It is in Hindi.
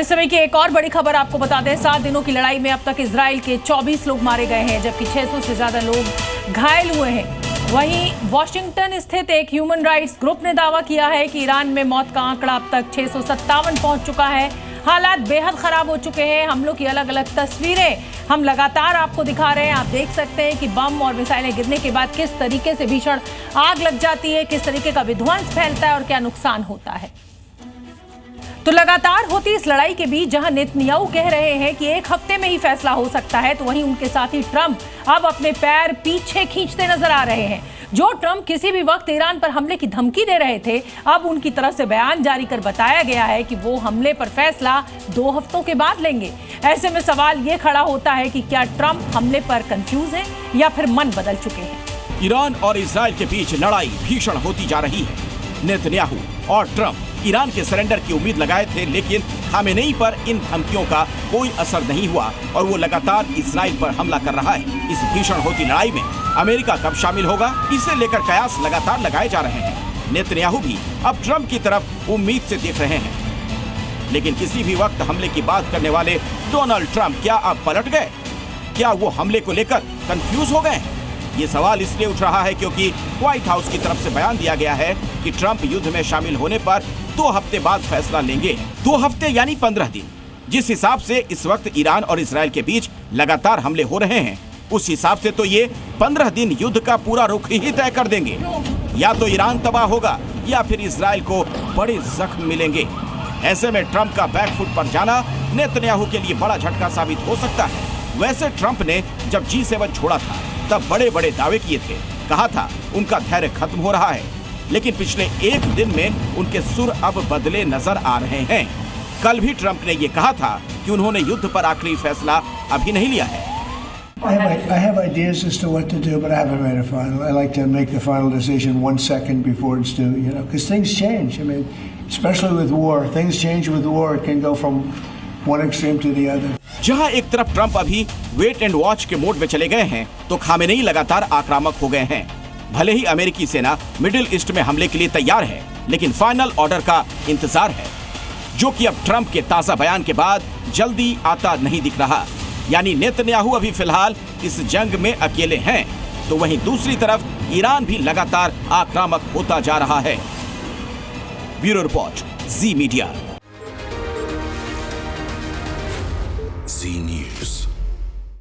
इस समय की एक और बड़ी खबर आपको बता दें, 7 दिनों की लड़ाई में अब तक इजराइल के 24 लोग मारे गए हैं, जबकि 600 से ज्यादा लोग घायल हुए हैं। वहीं वॉशिंगटन स्थित एक ह्यूमन राइट्स ग्रुप ने दावा किया है कि ईरान में मौत का आंकड़ा अब तक 657 पहुंच चुका है। हालात बेहद खराब हो चुके हैं। हमलों की अलग अलग तस्वीरें हम लगातार आपको दिखा रहे हैं। आप देख सकते हैं कि बम और मिसाइलें गिरने के बाद किस तरीके से भीषण आग लग जाती है, किस तरीके का विध्वंस फैलता है और क्या नुकसान होता है। तो लगातार होती इस लड़ाई के बीच जहां नेतन्याहू कह रहे हैं कि एक हफ्ते में ही फैसला हो सकता है, तो वहीं उनके साथी ट्रंप अब अपने पैर पीछे खींचते नजर आ रहे हैं। जो ट्रंप किसी भी वक्त ईरान पर हमले की धमकी दे रहे थे, अब उनकी तरफ से बयान जारी कर बताया गया है कि वो हमले पर फैसला 2 हफ्तों के बाद लेंगे। ऐसे में सवाल ये खड़ा होता है कि क्या ट्रंप हमले पर कंफ्यूज हैं या फिर मन बदल चुके हैं। ईरान और इजराइल के बीच लड़ाई भीषण होती जा रही है। नेतन्याहू और ट्रंप ईरान के सरेंडर की उम्मीद लगाए थे, लेकिन खामेनेई पर इन धमकियों का कोई असर नहीं हुआ और वो लगातार इजराइल पर हमला कर रहा है। इस भीषण होती लड़ाई में अमेरिका कब शामिल होगा, इसे लेकर कयास लगातार लगाए जा रहे हैं। नेतन्याहू भी अब ट्रंप की तरफ उम्मीद से देख रहे हैं, लेकिन किसी भी वक्त हमले की बात करने वाले डोनाल्ड ट्रंप क्या अब पलट गए? क्या वो हमले को लेकर कंफ्यूज हो गए? ये सवाल इसलिए उठ रहा है क्योंकि व्हाइट हाउस की तरफ से बयान दिया गया है कि ट्रंप युद्ध में शामिल होने पर 2 हफ्ते बाद फैसला लेंगे। 2 हफ्ते यानी 15 दिन। जिस हिसाब से इस वक्त ईरान और इजराइल के बीच लगातार हमले हो रहे हैं, उस हिसाब से तो ये 15 दिन युद्ध का पूरा रुख ही तय कर देंगे। या तो ईरान तबाह होगा या फिर इजराइल को बड़े जख्म मिलेंगे। ऐसे में ट्रंप का बैकफुट पर जाना नेतन्याहू के लिए बड़ा झटका साबित हो सकता है। वैसे ट्रंप ने जब G7 छोड़ा था तब बड़े बड़े दावे किए थे, कहा था उनका धैर्य खत्म हो रहा है, लेकिन पिछले 1 दिन में उनके सुर अब बदले नजर आ रहे हैं। कल भी ट्रंप ने ये कहा था कि उन्होंने युद्ध पर आखिरी फैसला अभी नहीं लिया है। I have ideas as to what to do, but I haven't made a final. I like to make the final decision 1 second before it's due, because things change. I mean, especially with war, things change with war. It can go from one extreme to the other. जहां एक तरफ ट्रंप अभी वेट एंड वॉच के मोड में चले गए हैं, तो खामेनेई लगातार आक्रामक हो गए हैं। भले ही अमेरिकी सेना मिडिल ईस्ट में हमले के लिए तैयार है, लेकिन फाइनल ऑर्डर का इंतजार है, जो कि अब ट्रंप के ताजा बयान के बाद जल्दी आता नहीं दिख रहा। यानी नेतन्याहू अभी फिलहाल इस जंग में अकेले हैं, तो वहीं दूसरी तरफ ईरान भी लगातार आक्रामक होता जा रहा है। ब्यूरो रिपोर्ट, जी मीडिया।